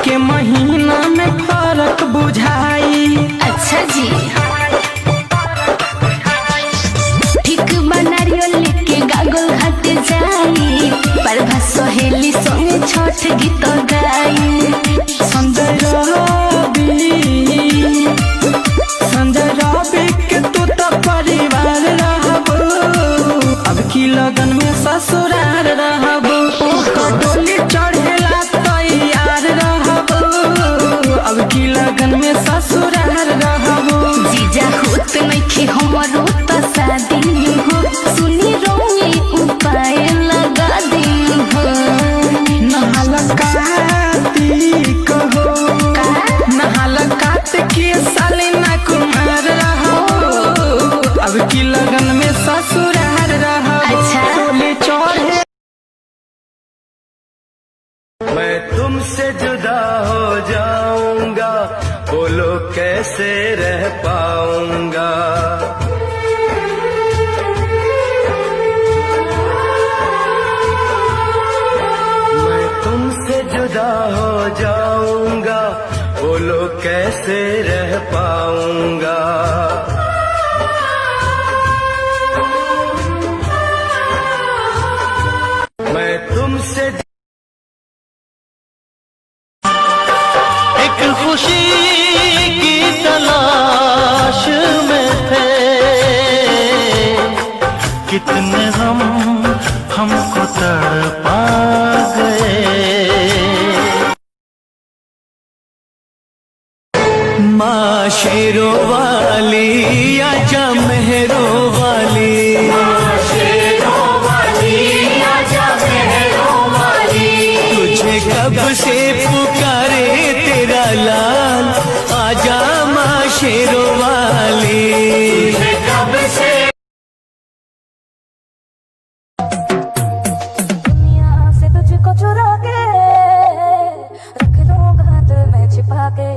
के महीना में फर्क बुझाई। अच्छा जी ठीक बनारियो लेके गागल घाट जाई परभा सहेली संगे छठ गीत गाई। संजय रवि के तू तो परिवार रहबो अब की लगन में ससुराल रहबो डोली चढ़ेला तैयार रहबो अब की लगन में ससुराल रहबो। जीजा होत नइखे हमरो त शादी हो सुनी रोई उपाय लगा दी हो। नहाल कार्तिक हो नहाल कार्तिक साले ना कुमार रहबो अब की लगन में ससुराल रहबो। अच्छा। डोली चढ़े मैं तुमसे जुदा हो जाऊंगा बोलो कैसे रह पाऊंगा। मैं तुमसे जुदा हो जाऊंगा बोलो कैसे रह पाऊंगा। मैं तुमसे एक खुशी की तलाश में थे कितने हमको तड़पा गए। माँ शेरों वाली आजा मेहरों वाली तुझे कब से पुकारे तेरा लाल आजा माँ शेरों वाली। कब से दुनिया से तुझको चुरा के रख लूंगा दिल में छिपा के।